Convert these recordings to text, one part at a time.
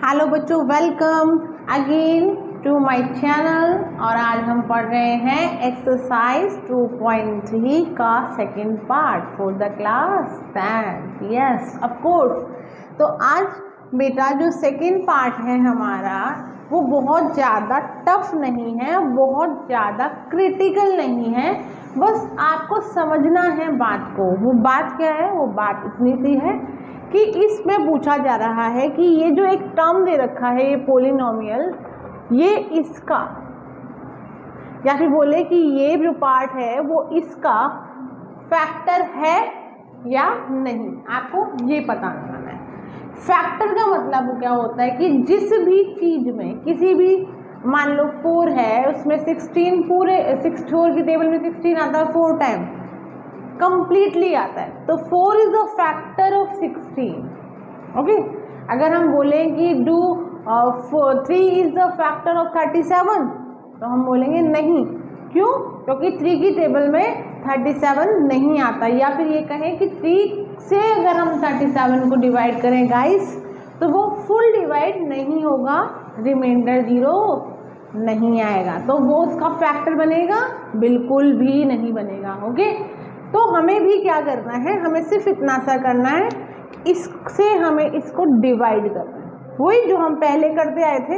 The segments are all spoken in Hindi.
हेलो बच्चों, welcome again to my channel. और आज हम पढ़ रहे हैं एक्सरसाइज 2.3 का second part for the class 10। Yes of course. तो आज बेटा जो सेकंड पार्ट है हमारा वो बहुत ज़्यादा टफ नहीं है, बहुत ज़्यादा क्रिटिकल नहीं है, बस आपको समझना है बात को। वो बात क्या है? वो बात इतनी सी है कि इसमें पूछा जा रहा है कि ये जो एक टर्म दे रखा है, ये पोलिनोमियल, ये इसका, या फिर बोले कि ये जो पार्ट है वो इसका फैक्टर है या नहीं, आपको ये पता करना है। फैक्टर का मतलब क्या होता है कि जिस भी चीज में, किसी भी, मान लो 4 है, उसमें 16 पूरे 64 की टेबल में 16 आता है 4 टाइम कंप्लीटली आता है, तो 4 is the factor of 16। Okay, अगर हम बोलें कि do 3 is the factor of 37, तो हम बोलेंगे नहीं। क्यों? क्योंकि 3 की टेबल में 37 नहीं आता। या फिर ये कहें कि 3 से अगर हम 37 को डिवाइड करें गाइस, तो वो फुल डिवाइड नहीं होगा, रिमाइंडर 0 नहीं आएगा, तो वो उसका फैक्टर बनेगा? बिल्कुल भी नहीं बनेगा। ओके, तो हमें भी क्या करना है, हमें सिर्फ इतना सा करना है, इससे हमें इसको डिवाइड करना है। वही जो हम पहले करते आए थे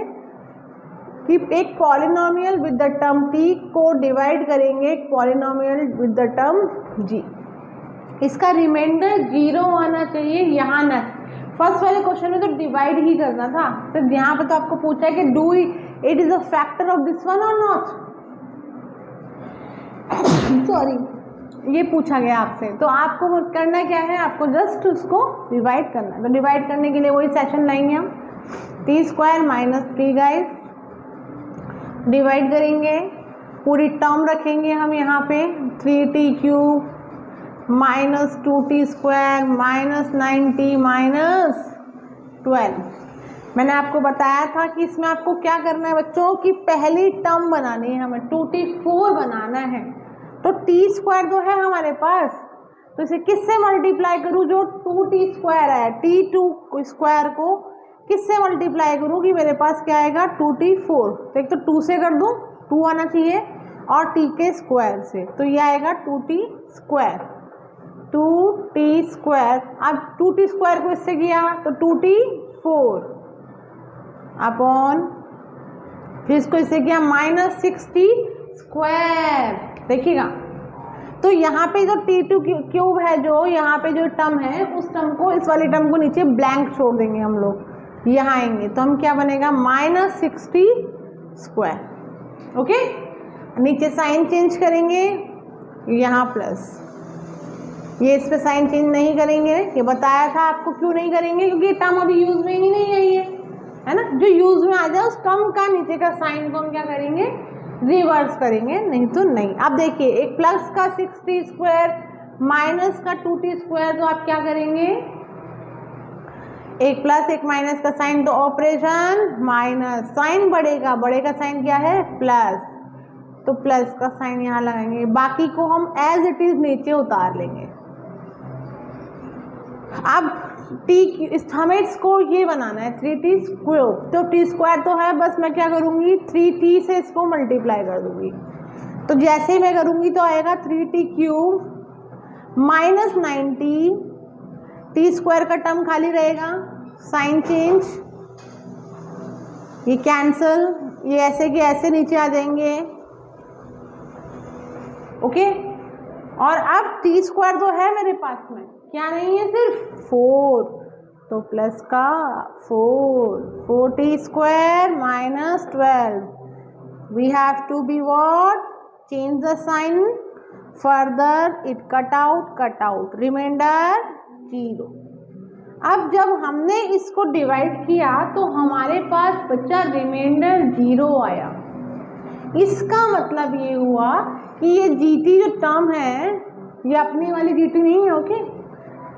कि एक polynomial with the term t को डिवाइड करेंगे एक polynomial with the term g। इसका रिमाइंडर 0 आना चाहिए, यहाँ ना। फर्स्ट वाले क्वेश्चन में तो डिवाइड ही करना था, तो यहाँ पर तो आपको पूछा है कि do it is a factor of this one और नॉट। सॉरी, ये पूछा गया आपसे, तो आपको करना क्या है, आपको जस्ट उसको डिवाइड करना है। तो डिवाइड करने के लिए वही सेशन लाएंगे हम, t² माइनस 3 गाइस, डिवाइड करेंगे, पूरी टर्म रखेंगे हम यहाँ पे, 3t³ minus 2t² minus 9t minus 12। मैंने आपको बताया था कि इसमें आपको क्या करना है बच्चों, कि पहली टर्म बनानी है हमें, 2t4 बनाना है। तो t² तो है हमारे पास, तो इसे किससे मल्टीप्लाई करूँ? जो 2t² है, t² को किससे मल्टीप्लाई करूँ कि मेरे पास क्या आएगा? 2t4। तो एक तो 2 से कर दूँ, 2 आना चाहिए, और t के स्क्वायर से, तो ये आएगा 2t²। 2t², अब 2t² को इससे किया तो 2t4 अपॉन, फिर इसको इससे किया माइनस 60²। देखिएगा, तो यहाँ पे जो t2³ है, जो यहाँ पे जो टर्म है, उस टर्म को, इस वाली टर्म को नीचे ब्लैंक छोड़ देंगे हम लोग, यहाँ आएंगे तो हम क्या बनेगा? माइनस 60²। ओके, नीचे साइन चेंज करेंगे, यहाँ प्लस, ये इस पे साइन चेंज नहीं करेंगे, ये बताया था आपको। क्यों नहीं करेंगे? क्योंकि ये टर्म अभी यूज में ही नहीं आई है ना। जो यूज में आ जाए उस टर्म का नीचे का साइन को हम क्या करेंगे? रिवर्स करेंगे, नहीं तो नहीं। अब देखिए, एक प्लस का 60² माइनस का 2t², तो आप क्या करेंगे? एक प्लस एक माइनस का साइन, तो ऑपरेशन माइनस, साइन बढ़ेगा, बड़े का साइन क्या है? प्लस, तो प्लस का साइन यहाँ लगाएंगे, बाकी को हम एज इट इज नीचे उतार लेंगे। अब हमें इसको ये बनाना है 3t², तो t² तो है, बस मैं क्या करूँगी? 3t से इसको मल्टीप्लाई कर दूँगी, तो जैसे ही मैं करूँगी तो आएगा 3t³ माइनस 9t, t² का टर्म खाली रहेगा, साइन चेंज, ये कैंसल, ये ऐसे के ऐसे नीचे आ जाएंगे। ओके, और अब t² तो है मेरे पास में, क्या नहीं है? सिर्फ 4, तो प्लस का 4t² minus 12, we have to be what? Change the sign, further it cut out, reminder 0। अब जब हमने इसको डिवाइड किया तो हमारे पास बचा रिमाइंडर 0 आया। इसका मतलब ये हुआ कि ये GT जो टर्म है, ये अपनी वाली GT नहीं है। ओके,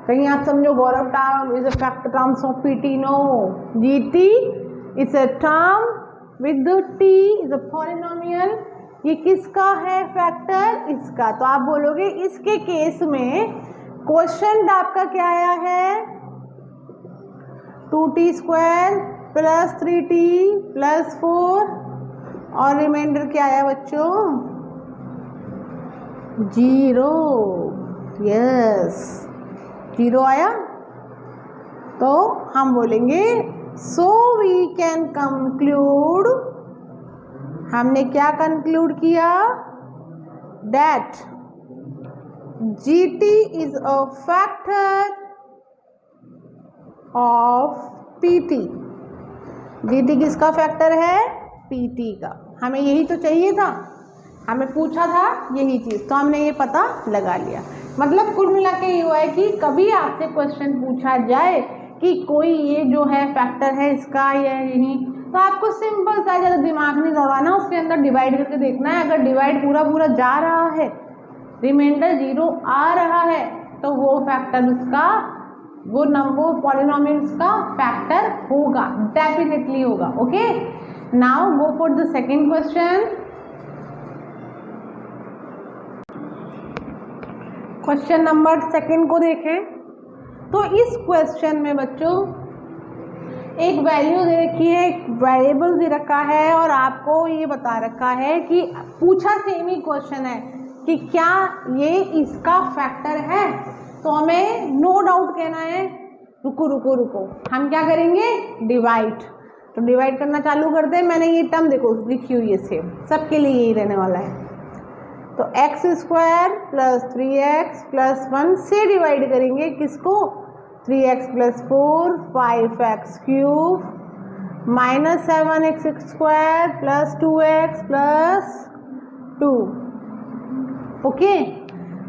कहीं आप समझो गौरव term is a factor terms of PT, no, GT is a term with T is a polynomial. ये किसका है फैक्टर? इसका। तो आप बोलोगे इसके केस में क्वेश्चन आपका क्या आया है? 2t² प्लस 3t प्लस 4 और रिमाइंडर क्या आया बच्चों? 0। यस, 0 आया। तो हम बोलेंगे सो वी कैन कंक्लूड, हमने क्या कंक्लूड किया? That GT is a factor of PT। GT किसका फैक्टर है? PT का। हमें यही तो चाहिए था, हमें पूछा था यही चीज़, तो हमने ये पता लगा लिया। मतलब कुल मिला के ये हुआ है कि कभी आपसे क्वेश्चन पूछा जाए कि कोई ये जो है फैक्टर है इसका या यही, तो आपको सिंपल सा, ज़्यादा दिमाग नहीं दौड़ाना, उसके अंदर डिवाइड करके देखना है। अगर डिवाइड पूरा पूरा जा रहा है, रिमाइंडर 0 आ रहा है, तो वो फैक्टर उसका, वो नंबर पॉलिनोमियल का फैक्टर होगा, डेफिनेटली होगा। Okay, now go for the second question. Question number second को देखें तो इस क्वेश्चन में बच्चों एक वैल्यू दे रखी है, एक वेरिएबल दे रखा है और आपको ये बता रखा है कि पूछा सेम ही क्वेश्चन है कि क्या ये इसका फैक्टर है। तो हमें नो डाउट कहना है, रुको रुको रुको, हम क्या करेंगे? डिवाइड। तो डिवाइड करना चालू करते हैं। मैंने ये टर्म देखो लिखी हुई है सेम, सबके लिए यही रहने वाला है। तो x square plus 3x plus 1 से डिवाइड करेंगे किसको? 3x plus 4 5x cube minus 7x square plus 2x plus 2। Okay,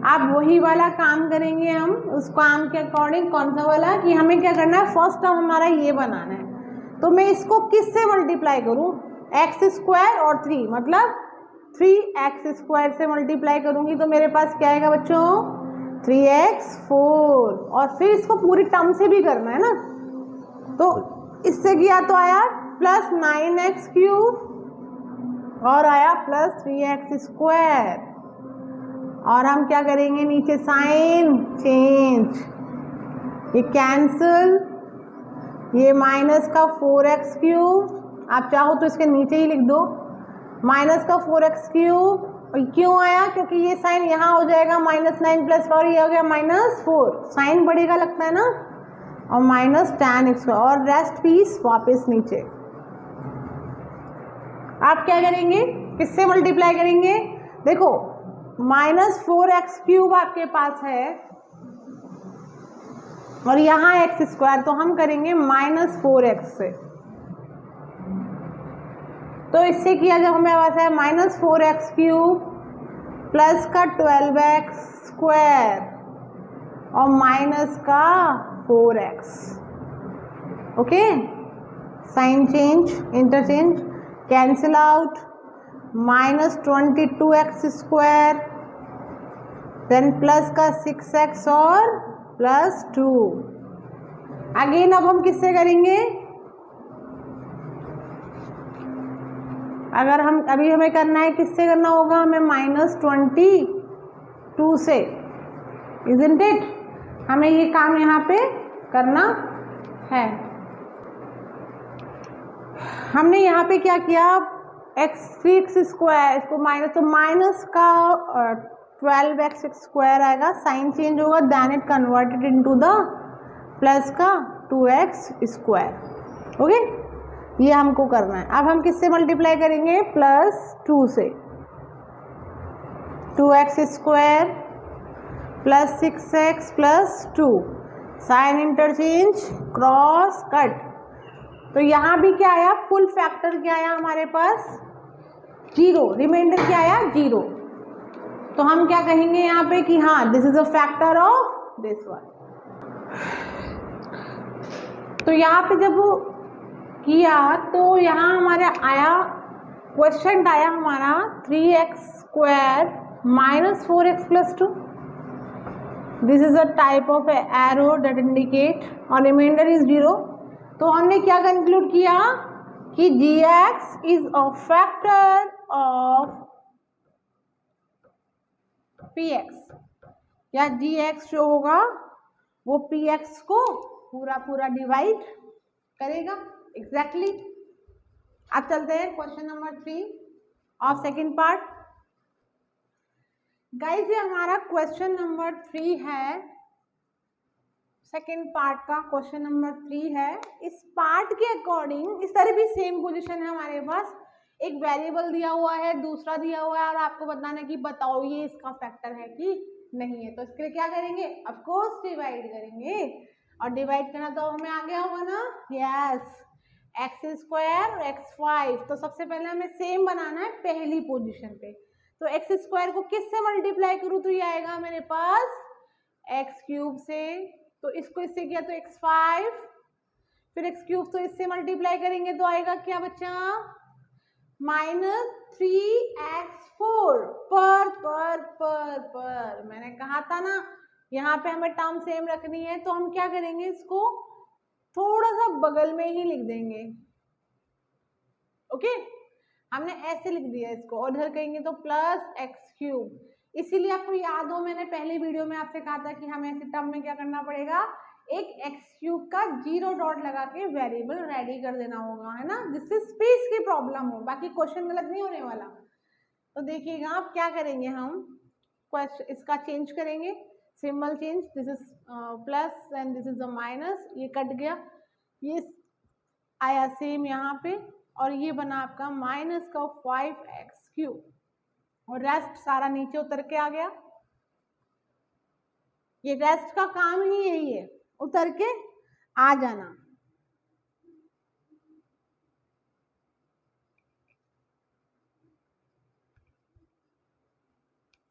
अब वही वाला काम करेंगे हम, उस काम के अकॉर्डिंग। कौन सा वाला? कि हमें क्या करना है, फर्स्ट टर्म हमारा ये बनाना है। तो मैं इसको किससे मल्टीप्लाई करूं? एक्स स्क्वायर और 3, मतलब 3x स्क्वायर से मल्टीप्लाई करूंगी तो मेरे पास क्या आएगा बच्चों? 3x 4, और फिर इसको पूरी टर्म से भी करना है ना, तो इससे किया तो आया प्लस 9x क्यूब और आया प्लस 3x स्क्वायर। और हम क्या करेंगे? नीचे साइन चेंज, ये कैंसिल, ये माइनस का 4x क्यूब, आप चाहो तो इसके नीचे ही लिख दो, माइनस का 4x क्यूब। क्यों आया? क्योंकि ये साइन यहाँ हो जाएगा माइनस 9 प्लस 4, ये हो गया -4, साइन बढ़ेगा लगता है ना, और माइनस tan x, और रेस्ट पीस वापस नीचे। आप क्या करेंगे? किससे मल्टीप्लाई करेंगे? देखो -4x क्यूब आपके पास है और यहाँ x स्क्वायर, तो हम करेंगे -4x से। तो इससे किया जब हमें पास है -4x क्यूब प्लस का 12x स्क्वायर और माइनस का 4x। Okay, sign change, interchange, cancel out, -22x square, then plus का 6x और प्लस 2। अगेन अब हम किससे करेंगे? अगर हम अभी हमें करना है, किससे करना होगा? हमें -22 से, इज़न्ट इट? हमें ये काम यहाँ पे करना है। हमने यहाँ पे क्या किया? x स्क्वायर, इसको माइनस, तो माइनस का 12x स्क्वायर आएगा, साइन चेंज होगा, then it converted into the plus का 2x स्क्वायर। ओके, ये हमको करना है। अब हम किससे मल्टीप्लाई करेंगे? +2 से, 2x square plus 6x plus 2, sign interchange, cross cut. तो यहाँ भी क्या आया? फुल फैक्टर क्या आया हमारे पास? 0। रिमाइंडर क्या आया? 0। तो हम क्या कहेंगे यहाँ पे कि हाँ, this is a factor of this one. तो यहाँ पे जब किया तो यहाँ हमारा आया, क्वेश्चन आया हमारा 3x square minus 4x plus 2। This is a type of arrow that indicate, और रिमाइंडर इज 0। तो हमने क्या कंक्लूड किया कि gx is a factor of px, या gx जो होगा वो px को पूरा पूरा डिवाइड करेगा। एग्जैक्टली। अब चलते हैं क्वेश्चन नंबर 3 और सेकंड पार्ट। गाइस ये हमारा क्वेश्चन नंबर 3 है, सेकंड पार्ट का क्वेश्चन नंबर 3 है। इस पार्ट के अकॉर्डिंग इस तरह भी सेम पोजीशन है हमारे पास, एक वेरिएबल दिया हुआ है, दूसरा दिया हुआ है और आपको बताना कि बताओ ये इसका फैक्टर है कि नहीं है। तो इसके लिए क्या करेंगे, ऑफ कोर्स डिवाइड करेंगे, और डिवाइड करना तो हमें आ गया होगा ना, यस, एक्स स्क्वायर एक्स 5। तो सबसे पहले हमें सेम बनाना है पहली पोजीशन पे। तो एक्स स्क्वायर को किससे मल्टीप्लाई करूँ तो ये आएगा मेरे पास एक्स क्यूब से, तो इसको इससे किया तो एक्स 5, फिर एक्स क्यूब तो इससे मल्टीप्लाई करेंगे तो आएगा क्या बच्चा, -3x4 पर मैंने कहा था ना यहाँ पे हमें टर्म सेम रखनी है, तो हम क्या करेंगे, इसको थोड़ा सा बगल में ही लिख देंगे। ओके, हमने ऐसे लिख दिया इसको, और इधर कहेंगे तो +x3। इसीलिए आपको याद हो मैंने पहले वीडियो में आपसे कहा था कि हमें ऐसे टर्म में क्या करना पड़ेगा, एक x3 का 0 डॉट लगा के वेरिएबल रेडी कर देना होगा, है ना, जिससे स्पेस की प्रॉब्लम हो, बाकी क्वेश्चन गलत नहीं होने वाला। तो देखिएगा आप क्या करेंगे, हम क्वेश्चन इसका चेंज करेंगे, symbol change, this is plus and this is a minus, ये कट गया, ये आया सेम यहाँ पे, और ये बना आपका -5x3, और रेस्ट सारा नीचे उतर के आ गया। ये रेस्ट का काम ही यही है, उतर के आ जाना।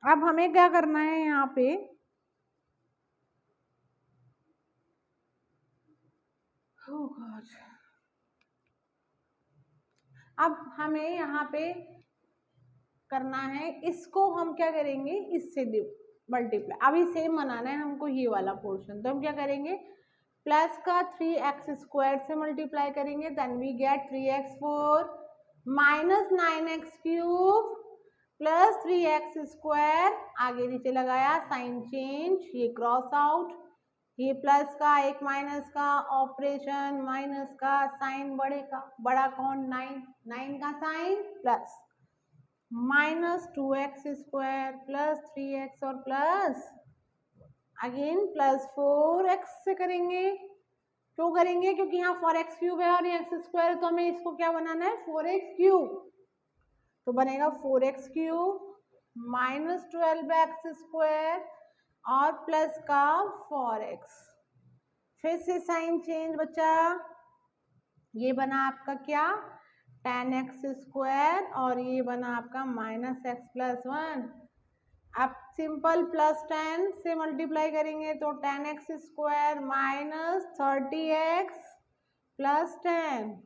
अब हमें क्या करना है यहाँ पे, oh God, अब हमें यहाँ पे करना है, इसको हम क्या करेंगे, इससे मल्टीप्लाई, अभी सेम बनाना है हमको ये वाला पोर्शन। तो हम क्या करेंगे, प्लस का 3x² से मल्टीप्लाई करेंगे, then we get 3x4 -9x³ plus 3x², आगे नीचे लगाया, साइन चेंज, ये क्रॉस आउट, ये प्लस का एक माइनस का ऑपरेशन, माइनस का साइन, बड़े का बड़ा कौन, 9 का sign, plus -2x² plus 3x और प्लस अगेन प्लस 4x से करेंगे। क्यों करेंगे, क्योंकि यहाँ 4x³ है और ये x², तो हमें इसको क्या बनाना है, 4x³। तो बनेगा 4x³ -12x² और प्लस का 4x, फिर से साइन चेंज बच्चा, ये बना आपका क्या, 10x² और ये बना आपका -x+1। अब सिंपल +10 से मल्टीप्लाई करेंगे तो 10x² -30x + 10,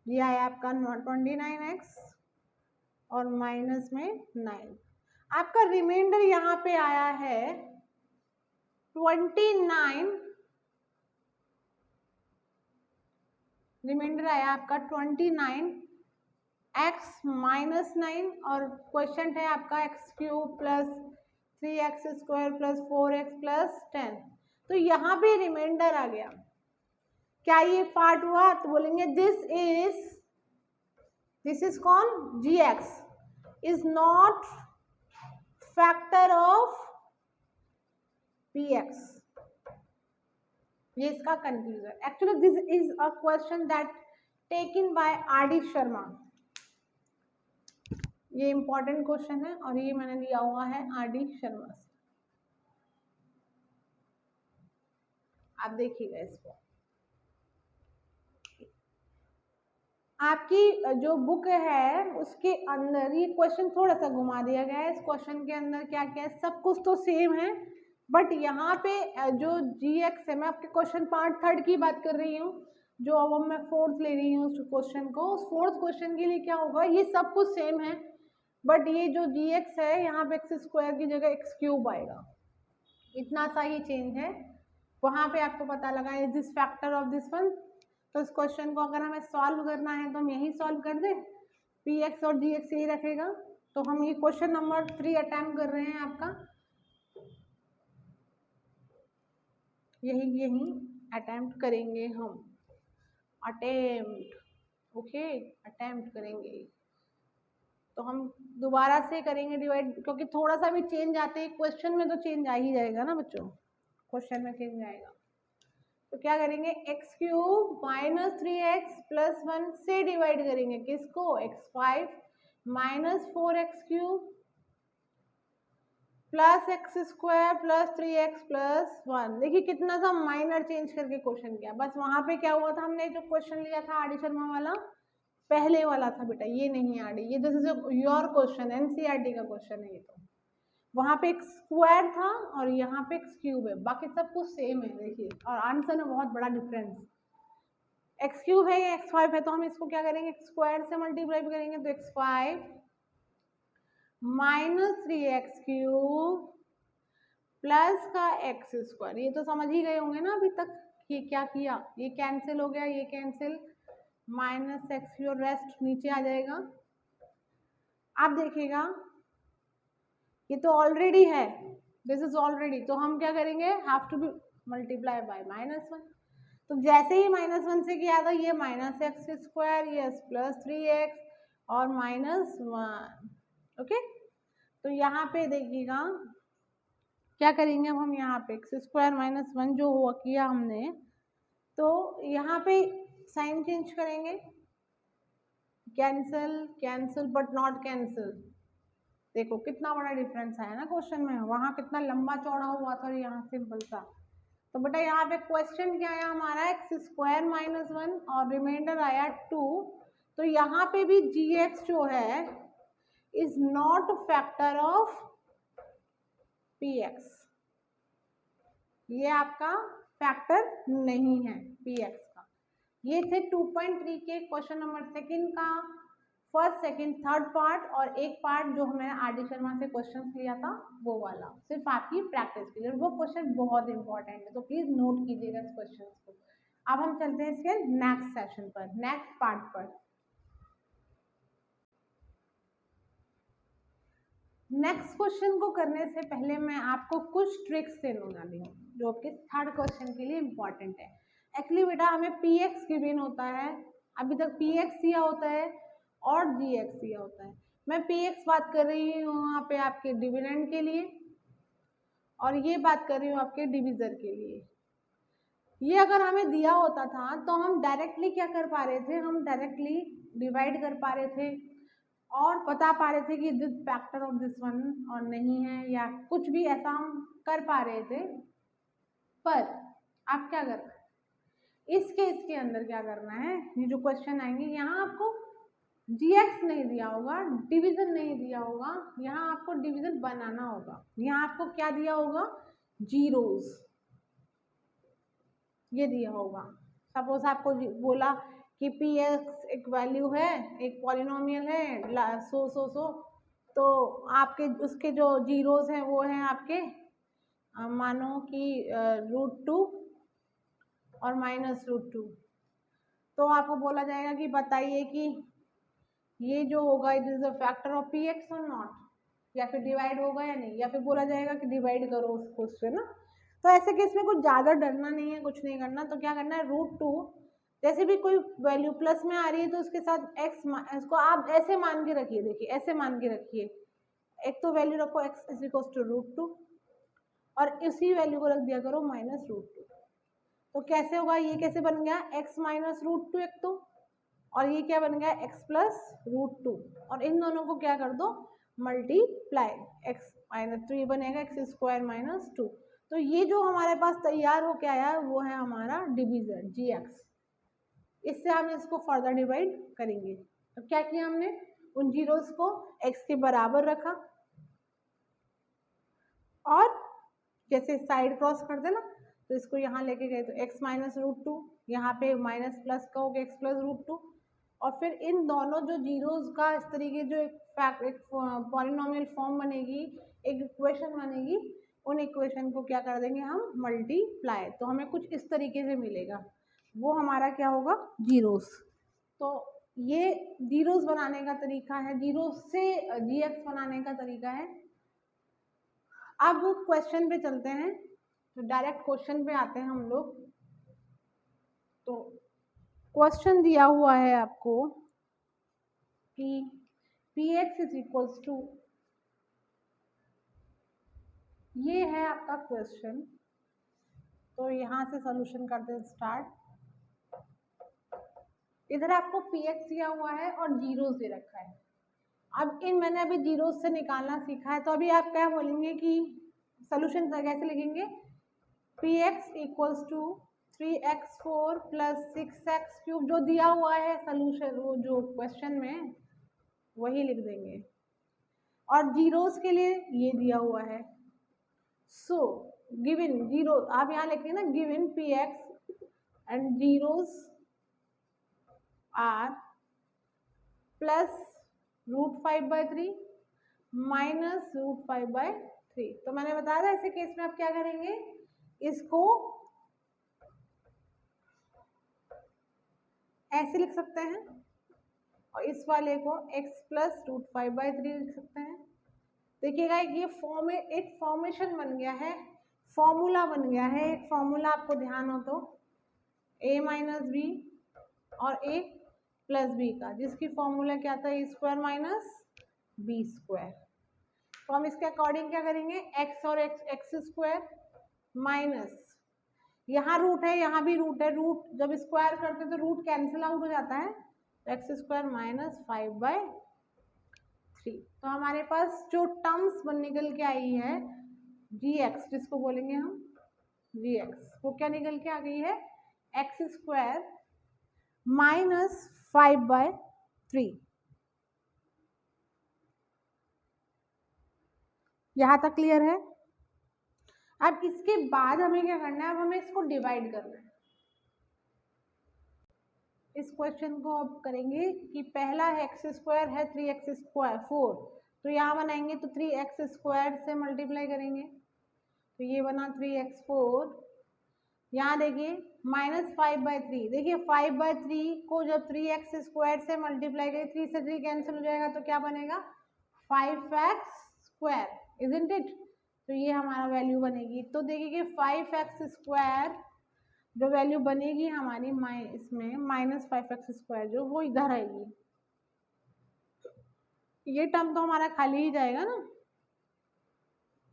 ये आया आपका 29x और माइनस में 9। आपका रिमाइंडर यहाँ पे आया है 29, रिमाइंडर आया आपका 29x -9, और क्वेश्चन है आपका x³ plus 3x² plus 4x plus 10। तो यहाँ पे रिमाइंडर आ गया, क्या ये पार्ट हुआ, तो बोलेंगे दिस इज कौन, gx is not factor of px। ये इसका confusion, actually this is a question that taken by RD. Sharma. ये इंपॉर्टेंट क्वेश्चन है और ये मैंने लिया हुआ है आर.डी. शर्मा से, आप देखिएगा इसको। आपकी जो बुक है उसके अंदर ये क्वेश्चन थोड़ा सा घुमा दिया गया है। इस क्वेश्चन के अंदर क्या क्या है, सब कुछ तो सेम है, बट यहाँ पे जो gx है, मैं आपके क्वेश्चन पार्ट 3 की बात कर रही हूँ, जो अब मैं 4th ले रही हूँ उस क्वेश्चन को। उस 4th क्वेश्चन के लिए क्या होगा, ये सब कुछ सेम है, बट ये जो gx है यहाँ पे x² की जगह x³ आएगा, इतना सा ही चेंज है। वहाँ पे आपको पता लगा is this factor of this one. तो इस क्वेश्चन को अगर हमें सॉल्व करना है तो हम यही सॉल्व कर दें, px और gx यही रखेगा। तो हम ये क्वेश्चन नंबर 3 अटेम्प्ट कर रहे हैं आपका, यही अटेम्प्ट करेंगे हम, अटेम्प्ट, ओके, अटेम्प्ट करेंगे। तो हम दोबारा से करेंगे डिवाइड, क्योंकि थोड़ा सा भी चेंज आते हैं क्वेश्चन में तो चेंज आ ही जाएगा ना बच्चों, क्वेश्चन में चेंज आएगा। तो क्या करेंगे, x cube minus 3x plus 1 से डिवाइड करेंगे किसको, x5 minus 4x cube plus x square plus 3x plus 1। देखिए कितना सा माइनर चेंज करके क्वेश्चन किया, बस वहां पे क्या हुआ था, हमने जो क्वेश्चन लिया था आर डी शर्मा वाला पहले वाला था बेटा, ये नहीं आर डी, ये this is your question, NCERT का क्वेश्चन है ये। तो वहां पे एक स्क्वायर था और यहाँ पे एक्स क्यूब है, बाकी सब कुछ सेम है देखिए, और आंसर में बहुत बड़ा डिफरेंस, एक्स क्यूब है या x5 है, तो हम इसको क्या करेंगे, स्क्वायर से मल्टीप्लाई करेंगे, तो x5 minus 3x cube plus का एक्स स्क्वायर। ये तो समझ ही गए होंगे ना अभी तक, ये क्या किया, ये कैंसिल हो गया, ये cancel, minus x cube, rest नीचे आ जाएगा। आप देखिएगा ये तो ऑलरेडी है, दिस इज ऑलरेडी, तो हम क्या करेंगे, have to be multiply by -1। तो जैसे ही -1 से किया था, ये माइनस एक्स स्क्वायर, ये प्लस 3x और -1, ओके। तो यहाँ पे देखिएगा क्या करेंगे, अब हम यहाँ पे एक्स स्क्वायर -1 जो हुआ किया हमने, तो यहाँ पे साइन चेंज करेंगे, cancel cancel but not cancel. देखो कितना बड़ा डिफरेंस आया ना क्वेश्चन में, वहां कितना लंबा चौड़ा हुआ था और यहाँ सिंपल सा। तो बेटा यहाँ पे क्वेश्चन क्या आया हमारा, एक्स स्क्वायर -1 और रिमाइंडर आया 2। तो यहाँ पे भी gx जो है is not factor of px, ये आपका फैक्टर नहीं है px का। ये थे 2.3 के क्वेश्चन नंबर सेकंड का फर्स्ट सेकंड थर्ड पार्ट, और एक पार्ट जो हमने आर डी शर्मा से क्वेश्चन लिया था वो वाला, सिर्फ आपकी प्रैक्टिस के लिए, वो क्वेश्चन बहुत इंपॉर्टेंट है, तो प्लीज नोट कीजिएगा इस क्वेश्चन को। अब हम चलते हैं इसके नेक्स्ट सेशन पर, नेक्स्ट पार्ट पर। नेक्स्ट क्वेश्चन को करने से पहले मैं आपको कुछ ट्रिक्स देने वाली हूँ जो कि थर्ड क्वेश्चन के लिए इम्पॉर्टेंट है। एक्चुअली बेटा हमें px गिवन होता है, अभी तक px दिया होता है और gx दिया होता है। मैं px बात कर रही हूँ वहाँ पे आपके डिविडेंड के लिए, और ये बात कर रही हूँ आपके डिविजर के लिए। ये अगर हमें दिया होता था तो हम डायरेक्टली क्या कर पा रहे थे, हम डायरेक्टली डिवाइड कर पा रहे थे और बता पा रहे थे कि this factor of this one और नहीं है, या कुछ भी ऐसा हम कर पा रहे थे। पर आप क्या करना है, इस केस के अंदर क्या करना है, ये जो क्वेश्चन आएंगे यहाँ आपको gx नहीं दिया होगा, डिवीजन नहीं दिया होगा, यहाँ आपको डिवीजन बनाना होगा। यहाँ आपको क्या दिया होगा, जीरोस, ये दिया होगा। सपोज आपको बोला कि px एक वैल्यू है, एक पॉलिनोमियल है सो, तो आपके उसके जो जीरोस हैं वो हैं आपके मानो कि √2 और -√2। तो आपको बोला जाएगा कि बताइए कि ये जो होगा it is a factor of px और नॉट, या फिर डिवाइड होगा या नहीं, या फिर बोला जाएगा कि डिवाइड करो उसको उससे ना। तो ऐसे केस में कुछ ज़्यादा डरना नहीं है, कुछ नहीं करना। तो क्या करना है, √2 जैसे भी कोई वैल्यू प्लस में आ रही है तो उसके साथ x, इसको आप ऐसे मान के रखिए, देखिए ऐसे मान के रखिए, एक तो वैल्यू रखो x इज इक्वल टू √2 और इसी वैल्यू को रख दिया करो -√2। तो कैसे होगा, ये कैसे बन गया, x -√2 एक तो, और ये क्या बन गया x +√2, और इन दोनों को क्या कर दो मल्टीप्लाई, x -2 ये बनेगा x स्क्वायर -2। तो ये जो हमारे पास तैयार हो क्या आया वो है हमारा डिवीजन gx। इससे हम इसको फर्दर डिवाइड करेंगे। तो क्या किया हमने, उन जीरोस को x के बराबर रखा और जैसे साइड क्रॉस कर देना, तो इसको यहाँ लेके गए तो x -√2, यहाँ पे माइनस प्लस का हो गया x +√2, और फिर इन दोनों जो जीरोस का इस तरीके जो एक पॉलिनोमियल फॉर्म बनेगी, एक इक्वेशन बनेगी, उन इक्वेशन को क्या कर देंगे हम मल्टीप्लाई, तो हमें कुछ इस तरीके से मिलेगा, वो हमारा क्या होगा जीरोस। तो ये जीरोस बनाने का तरीका है, जीरोस से gx बनाने का तरीका है। अब क्वेश्चन पे चलते हैं, तो डायरेक्ट क्वेश्चन पे आते हैं हम लोग। तो क्वेश्चन दिया हुआ है आपको कि px इज इक्वल्स टू, ये है आपका क्वेश्चन। तो यहाँ से सॉल्यूशन करते हैं स्टार्ट। इधर आपको px दिया हुआ है और जीरोस दे रखा है। अब मैंने अभी जीरोस से निकालना सीखा है, तो अभी आप क्या बोलेंगे कि सॉल्यूशन कैसे लिखेंगे? px equals to 3x4 plus 6x³ जो दिया हुआ है सॉल्यूशन, वो जो क्वेश्चन में वही लिख देंगे, और जीरोस के लिए ये दिया हुआ है। सो गिवन जीरो, आप यहाँ लिखेंगे ना, given px and zeros are plus √5/3 minus √5/3। तो मैंने बताया था ऐसे केस में आप क्या करेंगे, इसको ऐसे लिख सकते हैं और इस वाले को x प्लस √5/3 लिख सकते हैं। देखिएगा ये एक फॉर्मेशन बन गया है, फॉर्मूला बन गया है। एक फॉर्मूला आपको ध्यान हो तो a माइनस बी और a प्लस बी का, जिसकी फॉर्मूला क्या था, a² माइनस b²। तो हम इसके अकॉर्डिंग क्या करेंगे, x और x² माइनस, यहाँ रूट है यहाँ भी रूट है, रूट जब स्क्वायर करते हैं तो रूट कैंसिल आउट हो जाता है, तो x² माइनस 5/3। तो हमारे पास जो टर्म्स निकल के आई है gx, जिसको बोलेंगे हम gx, वो क्या निकल के आ गई है, x² माइनस 5/3। यहां तक क्लियर है? अब इसके बाद हमें क्या करना है, अब हमें इसको डिवाइड करना है। इस क्वेश्चन को अब करेंगे कि पहला है x² है 3x², तो यहाँ बनाएंगे तो 3x² से मल्टीप्लाई करेंगे, तो ये बना 3x4। यहाँ देखिए माइनस 5/3, देखिए 5/3 को जब 3x² से मल्टीप्लाई करें, 3 से 3 कैंसिल हो जाएगा, तो क्या बनेगा 5x², इजंट इट? तो ये हमारा वैल्यू बनेगी। तो देखिए कि 5x² जो वैल्यू बनेगी हमारी इसमें माइनस 5x² जो, वो इधर आएगी। ये टर्म तो हमारा खाली ही जाएगा ना,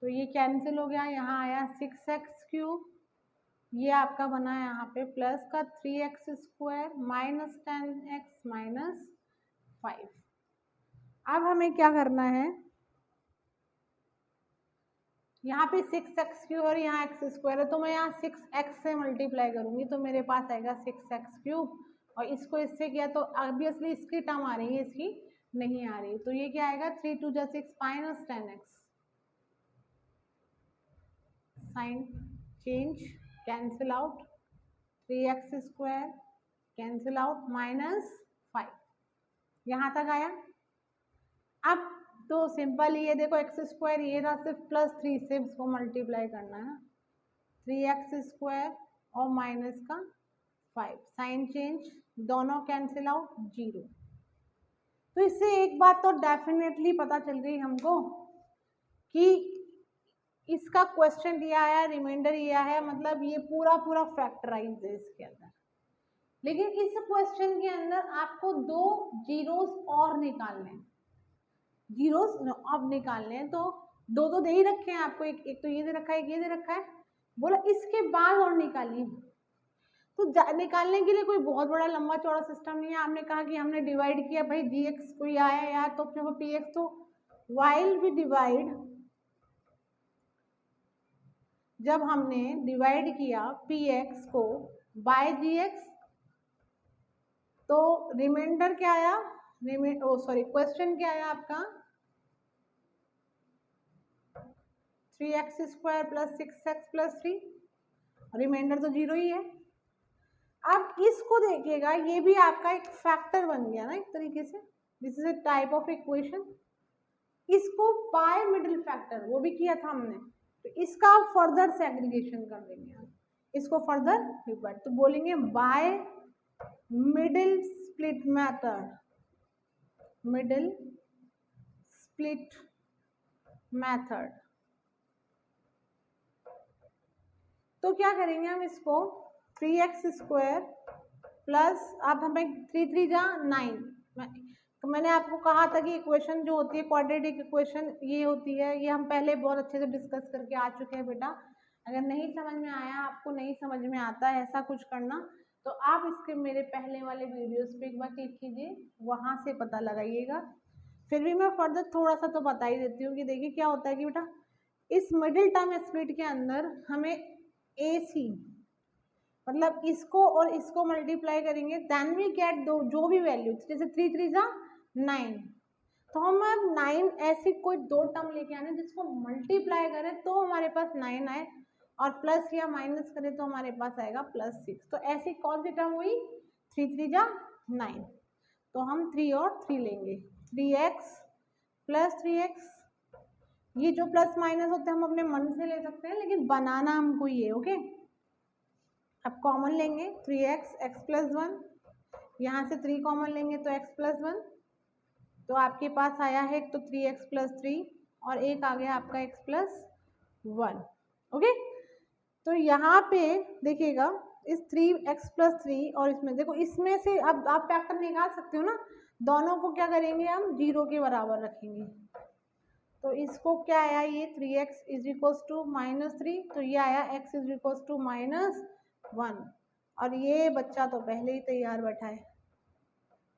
तो ये कैंसिल हो गया, यहाँ आया 6x³ ये आपका बना है यहाँ पे प्लस का 3x² माइनस 10x माइनस 5। अब हमें क्या करना है, यहाँ पे 6x³ और यहाँ x² है, तो मैं यहाँ 6x से मल्टीप्लाई करूंगी, तो मेरे पास आएगा 6x³, और इसको इससे किया तो ऑब्वियसली इसकी टर्म आ रही है, इसकी नहीं आ रही, तो ये क्या आएगा 3 2 6 minus 10x, sign change cancel out, 3x² cancel out minus 5। यहाँ तक आया। अब तो सिंपल ही है, देखो x² ये रहा, सिर्फ +3 से इसको मल्टीप्लाई करना है, 3x² और माइनस का 5, साइन चेंज दोनों कैंसिल आउट 0। तो इससे एक बात तो डेफिनेटली पता चल गई हमको कि इसका क्वेश्चन दिया है, रिमाइंडर दिया है, मतलब ये पूरा फैक्टराइज है इसके अंदर। लेकिन इस क्वेश्चन के अंदर आपको 2 जीरोस और निकालने हैं, जीरोस अब निकालने हैं, तो 2 दे ही रखे हैं आपको, एक तो ये दे रखा है, एक ये दे रखा है, बोला इसके बाद और निकालिए। तो निकालने के लिए कोई बहुत बड़ा लंबा चौड़ा सिस्टम नहीं है। आपने कहा कि हमने डिवाइड किया, भाई gx कोई आया यार, तो फिर px, तो वाइल वी डिवाइड, जब हमने डिवाइड किया px को बाय gx, तो रिमाइंडर क्या आया, क्वेश्चन क्या आया आपका 3x² plus 6x plus 3, reminder तो 0 ही है। अब इसको देखिएगा, ये भी आपका एक फैक्टर बन गया ना एक तरीके से, this is a type of equation. इसको बाय मिडिल फैक्टर वो भी किया था हमने, तो इसका फर्दर सेग्रीगेशन कर देंगे, इसको फर्दर डिवाइड, तो बोलेंगे by middle split method, middle split method. तो क्या करेंगे हम, इसको 3x² प्लस अब हमें 3 3 जा 9। मैंने आपको कहा था कि इक्वेशन जो होती है क्वाड्रेटिक इक्वेशन ये होती है, ये हम पहले बहुत अच्छे से डिस्कस करके आ चुके हैं बेटा। अगर नहीं समझ में आया, आपको नहीं समझ में आता है ऐसा कुछ करना, तो आप इसके मेरे पहले वाले वीडियोस पे एक बार क्लिक कीजिए, वहाँ से पता लगाइएगा। फिर भी मैं फर्दर थोड़ा सा तो बता ही देती हूँ कि देखिए क्या होता है कि बेटा इस मिडिल टर्म स्पीड के अंदर हमें AC मतलब इसको और इसको मल्टीप्लाई करेंगे, देन वी गेट दो जो भी वैल्यू, जैसे 3 3 जा 9, तो हम अब 9 ऐसी कोई दो टर्म लेके आने जिसको मल्टीप्लाई करें तो हमारे पास 9 आए, और प्लस या माइनस करें तो हमारे पास आएगा +6। तो ऐसी कौन सी टर्म हुई, 3 3 जा 9, तो हम 3 और 3 लेंगे, 3x + 3x। ये जो प्लस माइनस होते हैं हम अपने मन से ले सकते हैं, लेकिन बनाना हमको ये, ओके। अब कॉमन लेंगे 3x, x + 1, यहाँ से 3 कॉमन लेंगे तो x + 1, तो आपके पास आया है एक तो 3x + 3 और एक आ गया आपका x + 1, ओके। तो यहाँ पे देखिएगा इस 3x + 3 और इसमें देखो, इसमें से अब आप फैक्टर निकाल सकते हो ना, दोनों को क्या करेंगे हम 0 के बराबर रखेंगे। तो इसको क्या आया, ये 3x = -3, तो ये आया x = -1, और ये बच्चा तो पहले ही तैयार बैठा है,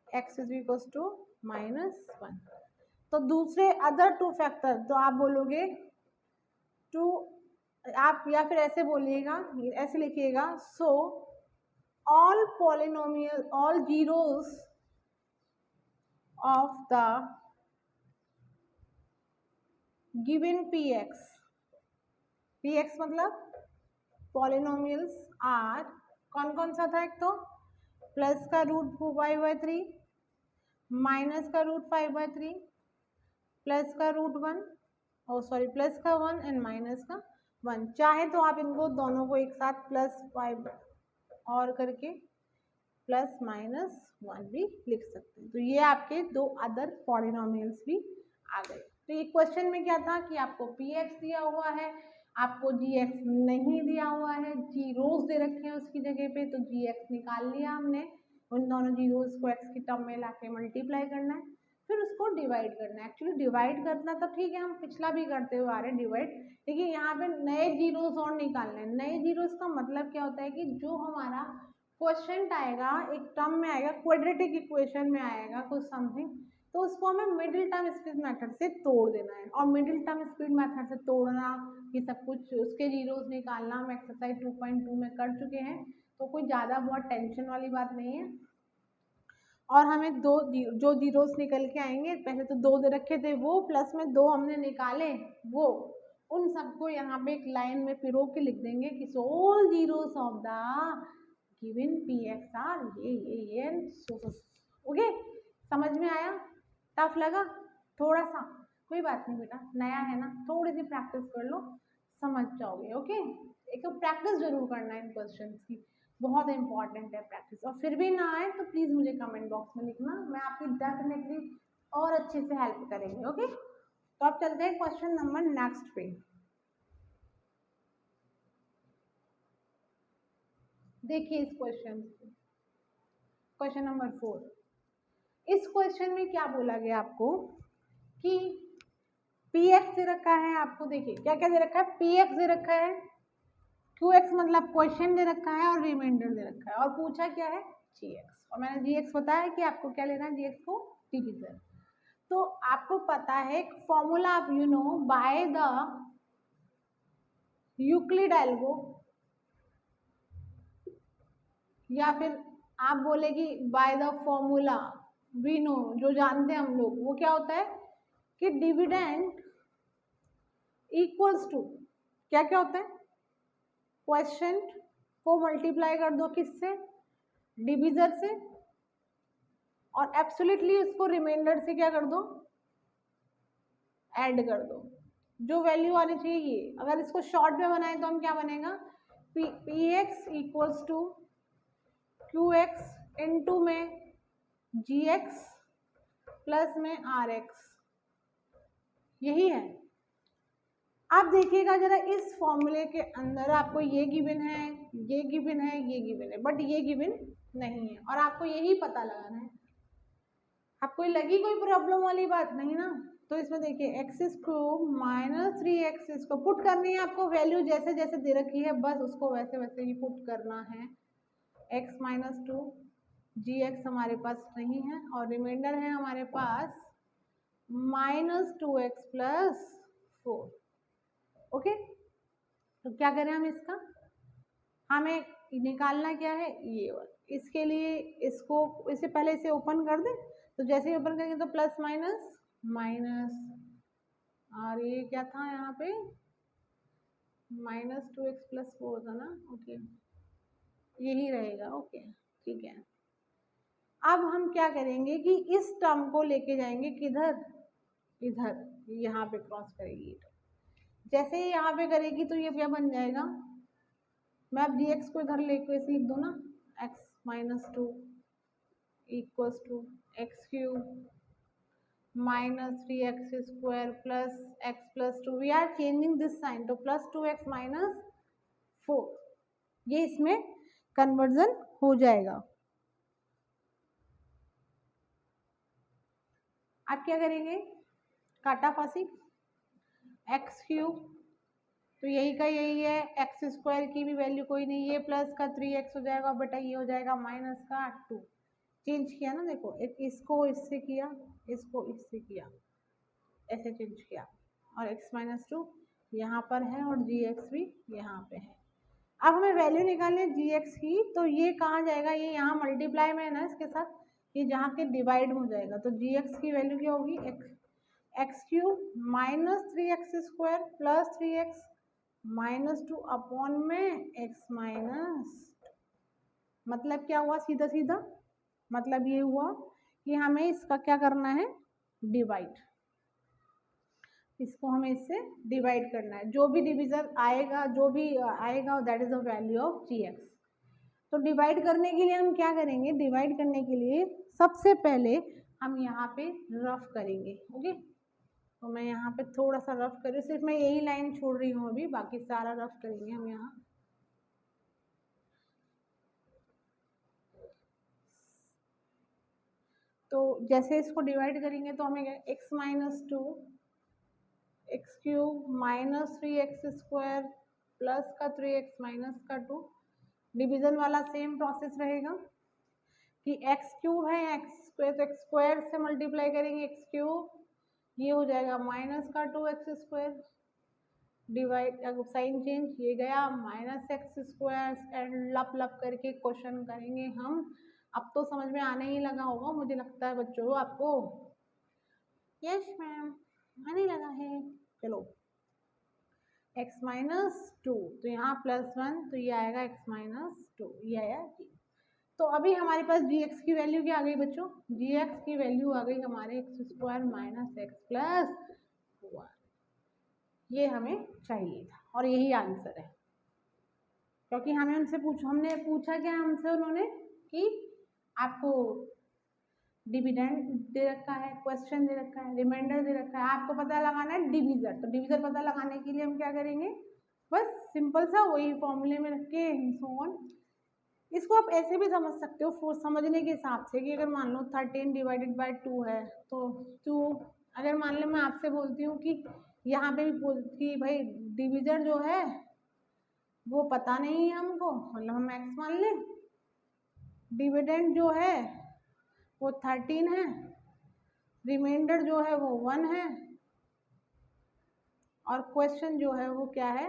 x = -1। तो दूसरे अदर टू फैक्टर तो आप बोलोगे टू, आप या फिर ऐसे बोलिएगा, ऐसे लिखिएगा, so all polynomial all zeros of the given px मतलब पॉलिनोमियल्स आर, कौन कौन सा था, एक तो प्लस का √5/3, माइनस का √5/3, प्लस का √1, प्लस का 1 एंड माइनस का 1। चाहे तो आप इनको दोनों को एक साथ +5 और करके +-1 भी लिख सकते हैं। तो ये आपके दो अदर पॉलिनोमियल्स भी आ गए। तो ये क्वेश्चन में क्या था कि आपको px दिया हुआ है, आपको gx नहीं दिया हुआ है, जीरोस दे रखे हैं उसकी जगह पे, तो gx निकाल लिया हमने, उन दोनों जीरोस को x की टर्म में लाके मल्टीप्लाई करना है, फिर उसको डिवाइड करना है। एक्चुअली डिवाइड करना तो ठीक है, हम पिछला भी करते हुए आ रहे हैं डिवाइड, लेकिन यहाँ पे नए जीरोस और निकालने हैं। नए जीरोस का मतलब क्या होता है कि जो हमारा क्वेश्चन आएगा एक टर्म में आएगा, क्वाड्रेटिक इक्वेशन में आएगा कुछ समथिंग, तो उसको हमें मिडिल टर्म स्पीड मेथड से तोड़ देना है। और मिडिल टर्म स्पीड मेथड से तोड़ना ये सब कुछ, उसके जीरोस निकालना हम एक्सरसाइज 2.2 में कर चुके हैं, तो कोई ज़्यादा बहुत टेंशन वाली बात नहीं है। और हमें जो जीरोस निकल के आएंगे, पहले तो 2 दे रखे थे वो, प्लस में 2 हमने निकाले वो, उन सबको यहाँ पे एक लाइन में पिरो के लिख देंगे कि all zeros of the given px are ये ओके। समझ में आया? टफ लगा थोड़ा सा? कोई बात नहीं बेटा, नया है ना, थोड़ी सी प्रैक्टिस कर लो, समझ जाओगे, ओके। एक तो प्रैक्टिस जरूर करना है इन क्वेश्चंस की, बहुत इंपॉर्टेंट है प्रैक्टिस। और फिर भी ना आए तो प्लीज़ मुझे कमेंट बॉक्स में लिखना, मैं आपकी डेफिनेटली और अच्छे से हेल्प करेंगे, ओके। तो अब चलते हैं क्वेश्चन नंबर नेक्स्ट पे। देखिए इस क्वेश्चन नंबर 4, इस क्वेश्चन में क्या बोला गया आपको कि px दे रखा है आपको, देखिए क्या क्या दे रखा है, px दे रखा है, qx मतलब क्वेश्चन दे रखा है और रिमाइंडर दे रखा है, और पूछा क्या है gx, और मैंने gx बताया कि आपको क्या लेना है, gx को डिविजन। तो आपको पता है फॉर्मूला आप बाय द यूक्लिड एल्गो, या फिर आप बोलेगी by the formula we know, जो जानते हैं हम लोग, वो क्या होता है कि डिविडेंड इक्वल्स टू क्या क्या होता है, क्वेश्चन को मल्टीप्लाई कर दो किससे, डिविजर से, और एब्सोल्युटली उसको रिमाइंडर से क्या कर दो, ऐड कर दो। जो वैल्यू आनी चाहिए ये, अगर इसको शॉर्ट में बनाए तो हम क्या बनेगा, px equals to qx into में gx प्लस में rx, यही है। आप देखिएगा जरा इस फॉर्मूले के अंदर आपको ये गिवन है, ये गिवन है, ये गिवन है, बट ये गिवन नहीं है और आपको यही पता लगाना है। आपको लगी कोई प्रॉब्लम वाली बात नहीं ना? तो इसमें देखिए एक्स क्यूब माइनस 3x, इसको पुट करनी है आपको, वैल्यू जैसे जैसे दे रखी है बस उसको वैसे वैसे ही पुट करना है। x माइनस 2 gx हमारे पास नहीं है और रिमाइंडर है हमारे पास माइनस 2x प्लस 4। ओके, तो क्या करें हम इसका, हमें निकालना क्या है ये वाला। इसके लिए इसको इससे पहले इसे ओपन कर दें, तो जैसे ही ओपन करेंगे तो प्लस माइनस माइनस, और ये क्या था यहाँ पे माइनस 2x प्लस 4 था ना। ओके, यही रहेगा। ओके ठीक है। अब हम क्या करेंगे कि इस टर्म को लेके जाएंगे किधर, इधर, यहाँ पे क्रॉस करेगी। जैसे ही यहाँ पे करेगी तो ये क्या बन जाएगा, मैं अब dx को इधर लेके ऐसे लिख दूँ ना, x minus 2 equals to x cube minus 3x square plus x plus 2, we are changing this sign, तो प्लस 2x माइनस 4, ये इसमें कन्वर्जन हो जाएगा। आप क्या करेंगे, काटा फासी, एक्स क्यूब तो यही का यही है, एक्स स्क्वायर की भी वैल्यू कोई नहीं, ये प्लस का 3x हो जाएगा बेटा, ये हो जाएगा माइनस का 2। चेंज किया ना, देखो एक इसको इससे किया, इसको इससे किया, ऐसे चेंज किया, और x माइनस 2 यहाँ पर है और gx भी यहाँ पे है। अब हमें वैल्यू निकालनी है gx की, तो ये कहाँ जाएगा, ये यहाँ मल्टीप्लाई में है ना इसके साथ, ये जहाँ के डिवाइड हो जाएगा, तो gx की वैल्यू क्या होगी, x cube minus 3x square plus 3x minus 2 upon में x माइनस, मतलब क्या हुआ, सीधा सीधा मतलब ये हुआ कि हमें इसका क्या करना है, डिवाइड, इसको हमें इससे डिवाइड करना है, जो भी डिवीजन आएगा, जो भी आएगा that is the value of gx। तो डिवाइड करने के लिए हम क्या करेंगे, डिवाइड करने के लिए सबसे पहले हम यहाँ पे रफ करेंगे। ओके, तो मैं यहाँ पे थोड़ा सा रफ करूँ, सिर्फ मैं यही लाइन छोड़ रही हूँ अभी, बाकी सारा रफ करेंगे हम यहाँ। तो जैसे इसको डिवाइड करेंगे तो हमें x minus 2 x cube minus 3x square plus का 3x माइनस का 2, डिवीजन वाला सेम प्रोसेस रहेगा कि x क्यूब है x स्क्वायर, तो x स्क्वायर से मल्टीप्लाई करेंगे x क्यूब, ये हो जाएगा माइनस का 2x square, divide sign change, ये गया माइनस x स्क्वायर, एंड लप लप करके क्वेश्चन करेंगे हम। अब तो समझ में आने ही लगा होगा मुझे लगता है बच्चों आपको। यस मैम, आने लगा है। चलो x माइनस 2, तो यहाँ प्लस 1, तो ये आएगा x माइनस 2, ये आया जी। तो अभी हमारे पास gx की वैल्यू क्या आ गई बच्चों, gx की वैल्यू आ गई हमारे x square minus x plus 4, ये हमें चाहिए था और यही आंसर है, क्योंकि हमें उनसे हमने पूछा क्या हमसे उन्होंने कि आपको डिविडेंड दे रखा है, क्वेश्चन दे रखा है, रिमाइंडर दे रखा है, आपको पता लगाना है डिवीजर। तो डिवीजर पता लगाने के लिए हम क्या करेंगे, बस सिंपल सा वही फॉर्मूले में रख के सो ऑन। इसको आप ऐसे भी समझ सकते हो समझने के हिसाब से कि अगर मान लो 13 डिवाइडेड बाय 2 है, तो 2, अगर मान लो मैं आपसे बोलती हूँ कि यहाँ पे भी कि भाई डिवीजर जो है वो पता नहीं है हमको, मतलब हम x मान लें, डिविडेंड जो है वो 13 है, रिमाइंडर जो है वो 1 है, और क्वेश्चन जो है वो क्या है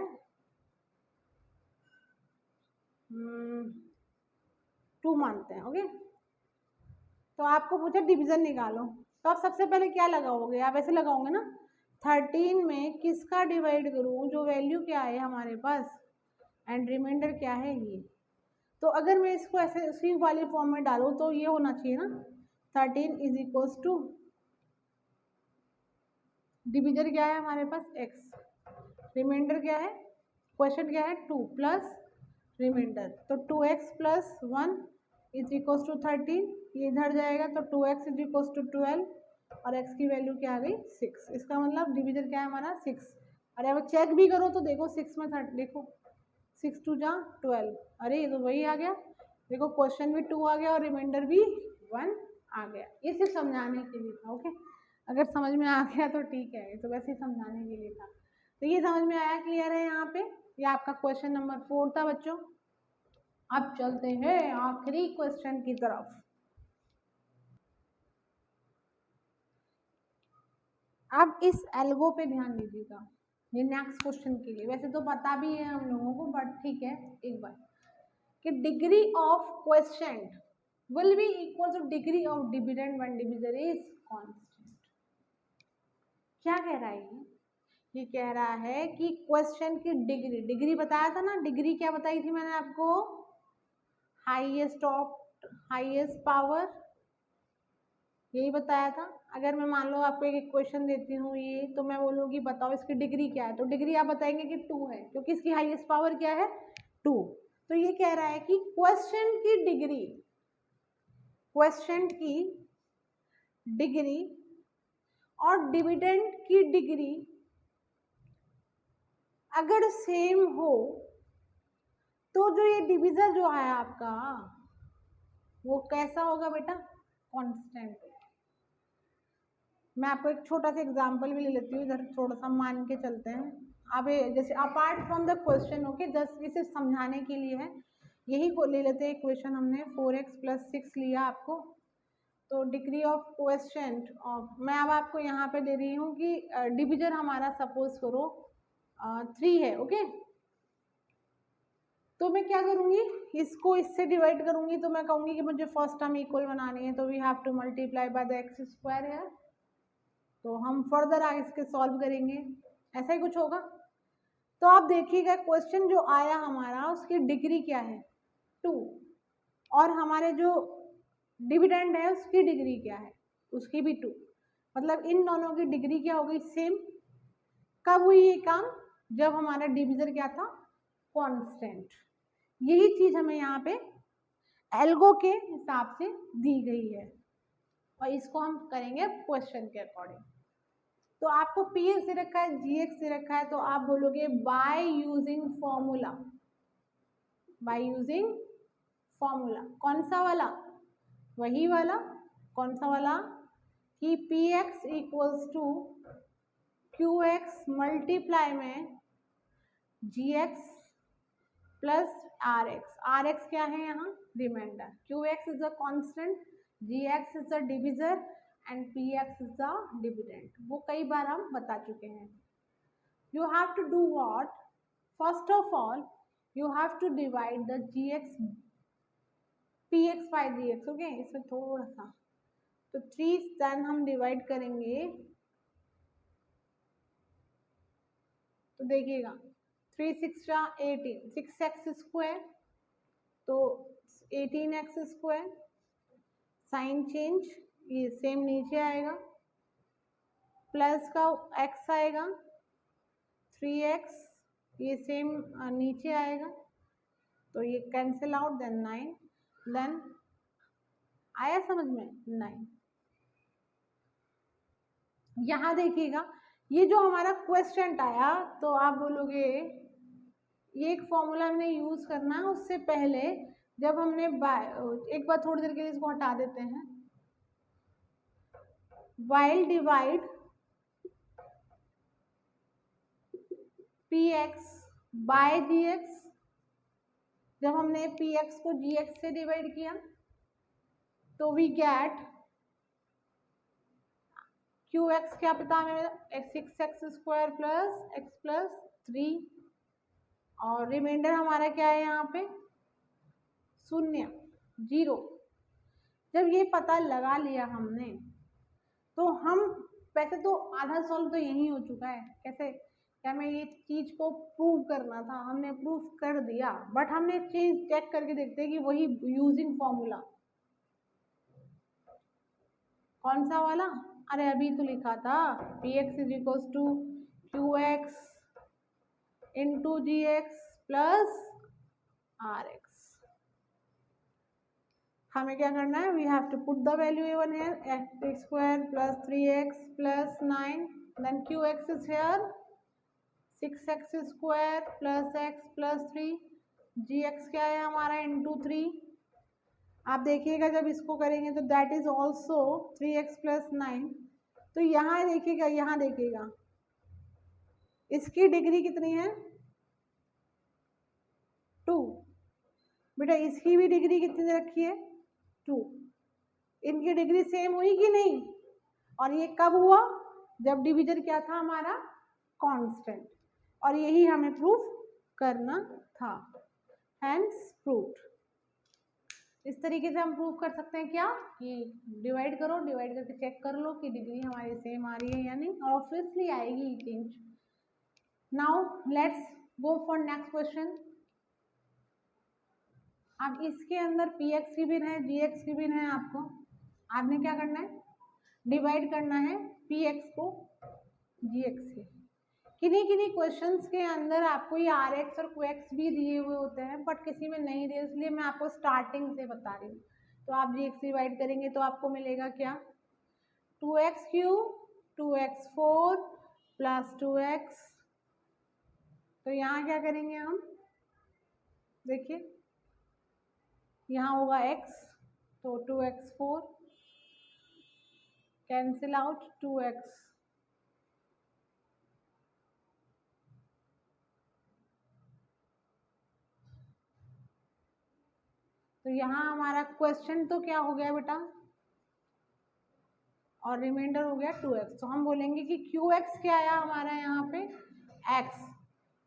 2 मानते हैं। ओके, तो आपको पूछा डिवीजन निकालो, तो आप सबसे पहले क्या लगाओगे, आप ऐसे लगाओगे ना, 13 में किसका डिवाइड करूँ, जो वैल्यू क्या है हमारे पास एंड रिमाइंडर क्या है ये। तो अगर मैं इसको ऐसे उसी वाली फॉर्म में डालूँ तो ये होना चाहिए ना, 13 इज इक्वल्स टू, डिवीजर क्या है हमारे पास x, रिमाइंडर क्या है, क्वेश्चन क्या है 2 प्लस रिमाइंडर, तो 2x plus 1 is equals to 13, ये इधर जाएगा तो 2x इज इक्वल्स टू 12 और x की वैल्यू क्या आ गई 6। इसका मतलब डिवीजर क्या है हमारा 6, अरे अब चेक भी करो तो देखो 6 में 30, देखो 6 2 जा 12, अरे ये तो वही आ गया, देखो क्वेश्चन भी 2 आ गया और रिमाइंडर भी 1 आ गया। ये सिर्फ समझाने के लिए था, ओके। अगर समझ में आ गया तो ठीक है, ये तो वैसे ही समझाने के लिए था। तो ये समझ में आया, क्लियर है यहाँ पे। ये आपका क्वेश्चन नंबर 4 था बच्चों। अब चलते हैं आखिरी क्वेश्चन की तरफ। अब इस एल्गो पे ध्यान दीजिएगा, ये नेक्स्ट क्वेश्चन के लिए। वैसे तो पता भी है हम लोगों को, बट ठीक है एक बार, कि degree of question will be equal to degree of dividend when divisor is constant। क्या कह रहा है ये कह रहा है कि क्वेश्चन की डिग्री, डिग्री बताया था ना, डिग्री क्या बताई थी मैंने आपको, हाईएस्ट ऑफ हाईएस्ट पावर, यही बताया था। अगर मैं मान लो आपको एक क्वेश्चन देती हूँ ये, तो मैं बोलूँगी बताओ इसकी डिग्री क्या है, तो डिग्री आप बताएंगे कि 2 है, क्योंकि इसकी हाईएस्ट पावर क्या है 2। तो ये कह रहा है कि क्वेश्चन की डिग्री, क्वेश्चन की डिग्री और डिविडेंड की डिग्री अगर सेम हो तो जो ये डिविजर जो है आपका वो कैसा होगा बेटा, कांस्टेंट। मैं आपको एक छोटा सा एग्जांपल भी ले लेती हूँ, इधर थोड़ा सा मान के चलते हैं। अब जैसे apart from the question, okay, just इसे समझाने के लिए है, यही को ले लेते हैं क्वेश्चन। हमने 4x + 6 लिया आपको, तो डिग्री ऑफ क्वेश्चन ऑफ, मैं अब आपको यहाँ पे दे रही हूँ कि डिविजर हमारा सपोज करो 3 है, ओके। तो मैं क्या करूँगी, इसको इससे डिवाइड करूँगी, तो मैं कहूँगी कि मुझे फर्स्ट टर्म इक्वल बनानी है, तो we have to multiply by the x² है। तो हम फर्दर आगे इसके सॉल्व करेंगे, ऐसा ही कुछ होगा। तो आप देखिएगा क्वेश्चन जो आया हमारा, उसकी डिग्री क्या है 2, और हमारे जो डिविडेंड है उसकी डिग्री क्या है, उसकी भी 2। मतलब इन दोनों की डिग्री क्या हो गई, सेम। कब हुई ये काम, जब हमारा डिविजर क्या था, कांस्टेंट। यही चीज हमें यहाँ पे एल्गो के हिसाब से दी गई है, और इसको हम करेंगे क्वेश्चन के अकॉर्डिंग। तो आपको पी एक्स दे रखा है, जी एक्स दे रखा है, तो आप बोलोगे by using formula, by using formula. कौन सा वाला, वही वाला, कौन सा वाला, कि P X equals to Q X multiply में G x plus are X. R X क्या है यहाँ, remainder. Q X is a constant, G X is a divisor and P x is a dividend. वो कई बार हम बता चुके हैं। You have to do what, first of all you have to divide the g x p x by g x, okay. इसमें थोड़ा सा, तो 3 देन हम डिवाइड करेंगे, तो देखिएगा 3 6 18, 6x², तो 18x², साइन चेंज, ये सेम नीचे आएगा, प्लस का x आएगा 3x, ये सेम नीचे आएगा, तो ये कैंसिल आउट, देन 9, देन आया समझ में 9। यहाँ देखिएगा ये जो हमारा क्वेश्चन आया, तो आप बोलोगे ये एक फॉर्मूला हमने यूज करना है। उससे पहले जब हमने एक बार थोड़ी देर के लिए इसको हटा देते हैं, while divide px by gx, जब हमने px को gx से डिवाइड किया तो वी गेट qx क्या पता हमें, 6x² प्लस x प्लस 3, और रिमाइंडर हमारा क्या है यहाँ पे 0 0। जब ये पता लगा लिया हमने, तो हम वैसे तो आधा सॉल्व तो यही हो चुका है। कैसे, क्या हमें ये चीज को प्रूव करना था, हमने प्रूव कर दिया, बट हमने चीज चेक करके देखते हैं कि वही यूजिंग फॉर्मूला कौन सा वाला, अरे अभी तो लिखा था p x is equals to Q x into g x plus are x. हमें क्या करना है, we have to put the value given here, x² plus 3x plus 9, then qx is here 6x² plus x plus 3, g x क्या है हमारा इंटू 3। आप देखिएगा जब इसको करेंगे तो that is also 3x plus 9। तो यहाँ देखिएगा, यहाँ देखिएगा इसकी डिग्री कितनी है 2। बेटा इसकी भी डिग्री कितनी दे रखी है 2। इनकी डिग्री सेम हुई कि नहीं? और ये कब हुआ? जब डिवीजन क्या था हमारा कांस्टेंट। और यही हमें प्रूफ करना था, हैंस प्रूव्ड। इस तरीके से हम प्रूव कर सकते हैं क्या कि डिवाइड करो, डिवाइड करके चेक कर लो कि डिग्री हमारी सेम आ रही है या नहीं, और ऑब्वियसली आएगी change. Now let's go for next question. अब इसके अंदर पी एक्स गिवन है, जी एक्स गिवन है। आपने क्या करना है, डिवाइड करना है पी एक्स को जी एक्स से। किन्हीं किन्हीं क्वेश्चंस के अंदर आपको ये आर एक्स और क्यू एक्स भी दिए हुए होते हैं, बट किसी में नहीं दिए, इसलिए मैं आपको स्टार्टिंग से बता रही हूँ। तो आप जी एक्स डिवाइड करेंगे तो आपको मिलेगा क्या 2x³ 2x4 प्लस 2x। तो यहाँ क्या करेंगे हम, देखिए यहाँ होगा x, तो 2x4 कैंसिल आउट 2x। तो यहाँ हमारा क्वेश्चन तो क्या हो गया बेटा, और रिमाइंडर हो गया 2x। तो हम बोलेंगे कि qx क्या आया हमारा यहाँ पे x,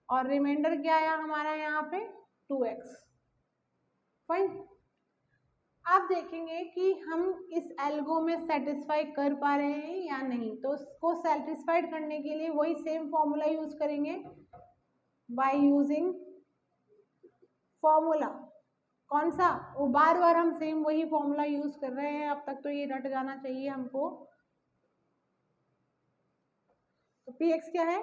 और रिमाइंडर क्या आया हमारा यहाँ पे 2x। फाइन। आप देखेंगे कि हम इस एल्गो में सेटिस्फाई कर पा रहे हैं या नहीं। तो उसको सेटिस्फाइड करने के लिए वही सेम फॉर्मूला यूज करेंगे, बाय यूजिंग फॉर्मूला। कौन सा? वो बार बार हम सेम वही फॉर्मूला यूज कर रहे हैं, अब तक तो ये रट जाना चाहिए हमको। तो पी एक्स क्या है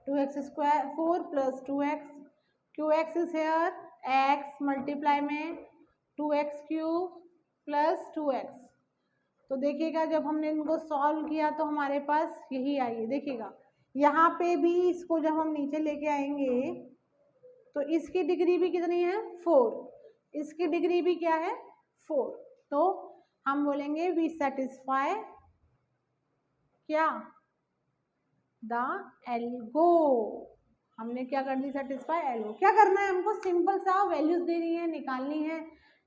2x² 4 plus 2x, Q X is here x multiply में 2x³ प्लस 2x। तो देखिएगा जब हमने इनको सॉल्व किया तो हमारे पास यही आई है। देखिएगा यहाँ पे भी इसको जब हम नीचे लेके आएंगे तो इसकी डिग्री भी कितनी है 4, इसकी डिग्री भी क्या है 4। तो हम बोलेंगे वी सेटिस्फाई क्या द एल्गो। हमने क्या कर दी, सेटिस्फाई एल्गो। क्या करना है हमको, सिंपल सा वैल्यूज देनी है, निकालनी है,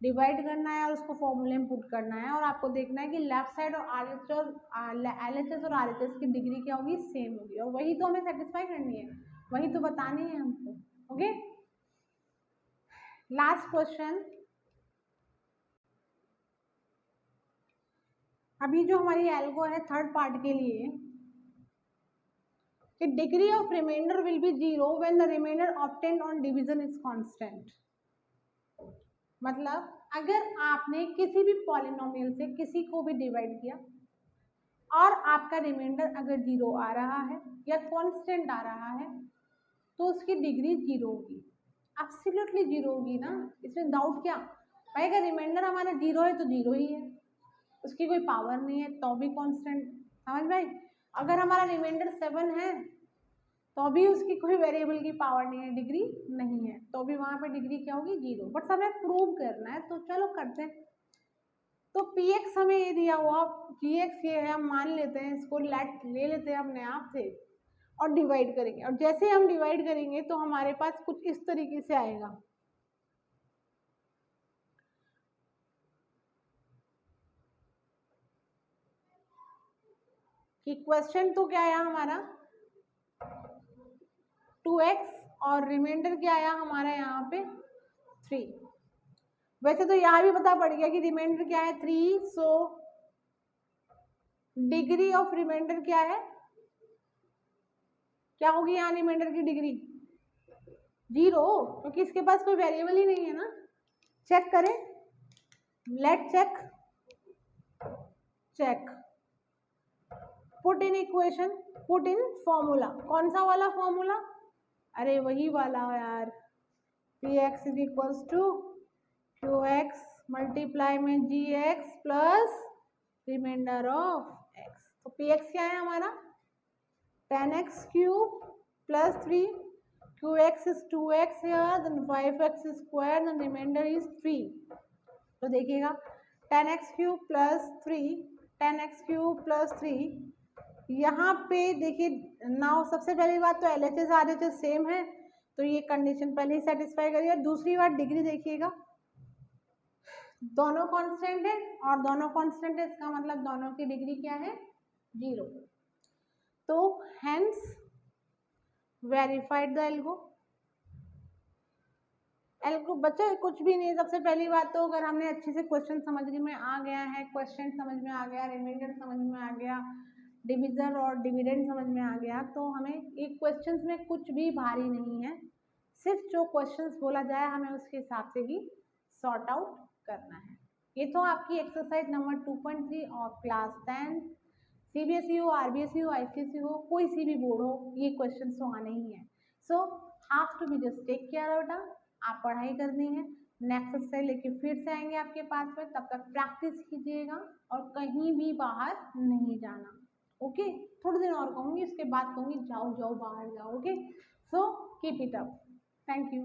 डिवाइड करना है और उसको फॉर्मूले में पुट करना है। और आपको देखना है कि लेफ्ट साइड और LHS और RHS की डिग्री क्या होगी, सेम होगी। और वही तो हमें सेटिस्फाई करनी है, वही तो बतानी है हमको। Okay, last question. अभी जो हमारी एल्गो है थर्ड पार्ट के लिए, कि degree of reminder will be 0 when the reminder obtained on division is constant. मतलब अगर आपने किसी भी पॉलिनोमियल से किसी को भी डिवाइड किया और आपका रिमाइंडर अगर 0 आ रहा है या कांस्टेंट आ रहा है तो उसकी डिग्री 0 होगी, एब्सोल्युटली 0 होगी ना, इसमें डाउट क्या भाई। अगर रिमाइंडर हमारा 0 है तो 0 ही है, उसकी कोई पावर नहीं है तो भी कांस्टेंट। समझ भाई? अगर हमारा रिमाइंडर 7 है तो भी उसकी कोई वेरिएबल की पावर नहीं है, डिग्री नहीं है, तो भी वहां पे डिग्री क्या होगी 0। बट हमें प्रूव करना है तो चलो करते हैं। तो px हमें ये दिया हुआ, gx ये है, हम मान लेते हैं इसको, ले लेते हैं अपने आप से और डिवाइड करेंगे। और जैसे हम डिवाइड करेंगे तो हमारे पास कुछ इस तरीके से आएगा। कि क्वेश्चन तो क्या आया हमारा 2x और रिमाइंडर क्या आया हमारा यहाँ पे 3। वैसे तो यहाँ भी पता पड़ गया कि रिमाइंडर क्या है 3, सो डिग्री ऑफ रिमाइंडर क्या है, क्या होगी यहाँ रिमाइंडर की डिग्री 0, क्योंकि इसके पास कोई वेरिएबल ही नहीं है ना। चेक करें, let check put in equation, put in formula. कौन सा वाला फॉर्मूला? अरे वही वाला यार, px is equals to qx multiply में gx plus reminder of x। तो px क्या है हमारा 10x³ plus 3, qx is 2x here, then 5x square, then remainder is 3. तो देखिएगा 10x cube plus 3, 10x cube plus 3, यहाँ पे देखिए नाउ सबसे पहली बात तो LHS RHS सेम है, तो ये कंडीशन पहले ही सेटिस्फाई करिए। दूसरी बात डिग्री देखिएगा, दोनों कांस्टेंट है और दोनों कांस्टेंट है, इसका मतलब दोनों की डिग्री क्या है, 0। तो हेंस वेरीफाइड द एल्गो बच्चे कुछ भी नहीं। सबसे पहली बात तो अगर हमने अच्छे से क्वेश्चन समझ में आ गया है, क्वेश्चन समझ में आ गया, रिमाइंडर समझ में आ गया, डिविजन और डिविडेंड समझ में आ गया, तो हमें एक क्वेश्चंस में कुछ भी भारी नहीं है, सिर्फ जो क्वेश्चंस बोला जाए हमें उसके हिसाब से ही सॉर्ट आउट करना है। ये तो आपकी exercise number 2.3 of class 10, CBSE हो, RBSE हो, ICSE हो, कोई सी भी बोर्ड हो, ये क्वेश्चन तो आने ही है। So have to be just take care out, आप पढ़ाई करनी है। नेक्स्ट एक्सरसाइज लेके फिर से आएंगे आपके पास में, तब तक प्रैक्टिस कीजिएगा और कहीं भी बाहर नहीं जाना। ओके, थोड़े दिन और कहूँगी, उसके बाद कहूँगी जाओ जाओ बाहर जाओ। Okay, so keep it up, thank you.